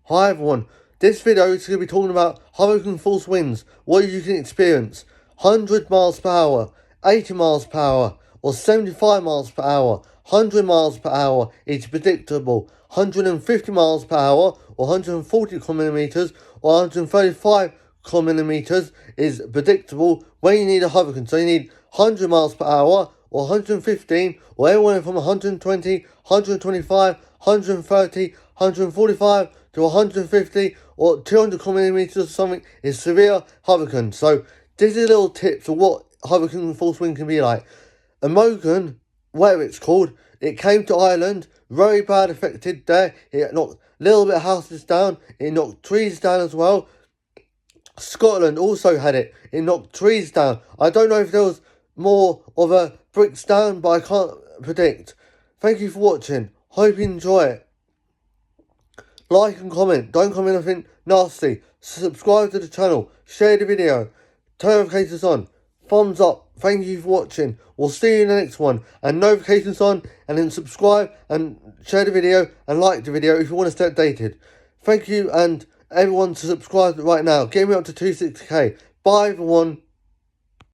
Hi everyone, this video is going to be talking about hurricane force winds, what you can experience. 100 miles per hour, 80 miles per hour, or 75 miles per hour. 100 miles per hour is predictable. 150 miles per hour, or 140 kilometers, or 135 kilometers is predictable when you need a hurricane. So you need 100 miles per hour, or 115, or anywhere from 120, 125, 130, 145 to 150 or 200 kilometers or something is severe hurricane. So these are little tips of what hurricane force wind can be like. Emogan, whatever it's called, it came to Ireland, very bad affected there. It knocked a little bit of houses down, it knocked trees down as well. Scotland also had it. It knocked trees down. I don't know if there was more of a bricks down, but I can't predict. Thank you for watching. Hope you enjoy it. Like and comment. Don't comment anything nasty. Subscribe to the channel. Share the video. Turn notifications on. Thumbs up. Thank you for watching. We'll see you in the next one. And notifications on. And then subscribe and share the video and like the video if you want to stay updated. Thank you and everyone to subscribe right now. Get me up to 260k. Bye everyone.